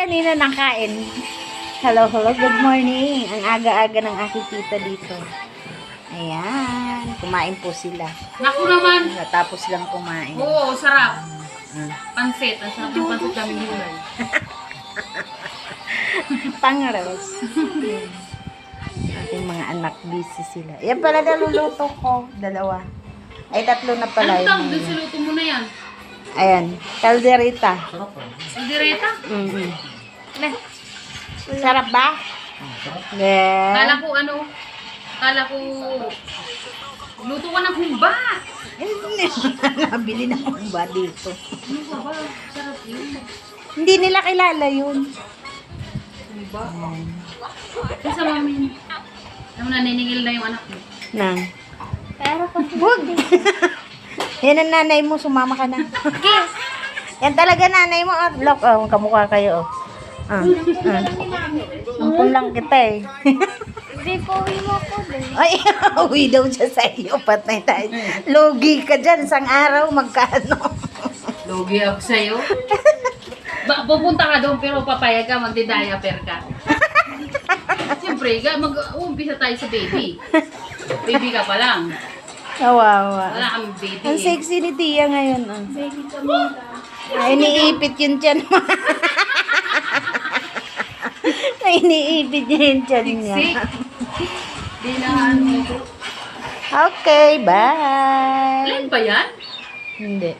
kanina nakain. Hello, good morning. Ang aga-aga ng aking tita dito. Ayan, kumain po sila. Naku naman. Natapos lang kumain. Oo, sarap. Pansit. Ang sarap ng pansit kami gulay. Pangros. Ating mga anak, busy sila. Yan pala naluluto ko. 2. Ay, 3 na pala. Ano tawag doon sa luto mo na yan? Ayan, calderita. Sildereta? Mm-hmm. Sarap ba? Yeah. Kala ko, luto ka ng humba. Hindi. Nabili na akong ba dito. Ano ka ba? Sarap yun. Hindi nila kilala yun. Humba? Kasi mami, alam mo na, niningil na yung anak mo. Nang. Pero pag huwag. Yan ang nanay mo, sumama ka na. Okay. Yan talaga nanay mo. Look, kamukha kayo. Ampun lang kita eh. Hindi po, uwi mo ako din. Ay, uwi daw siya sa iyo. Patay tayo. Logi ka dyan. Isang araw, magkano? Logi ako sa'yo. Pupunta ka doon pero papayag ka, magdi-diaper ka. Siyempre, mag-uumpisa tayo sa baby. Baby ka pa lang. Kawawa. Wala kang baby. Ang sexy ni Tia ngayon. Baby ka muna. Ay, iniipit yun dyan. Ay, iniipit yun dyan niya. Siksik. Di na ano. Okay, bye. Alin ba yan? Hindi.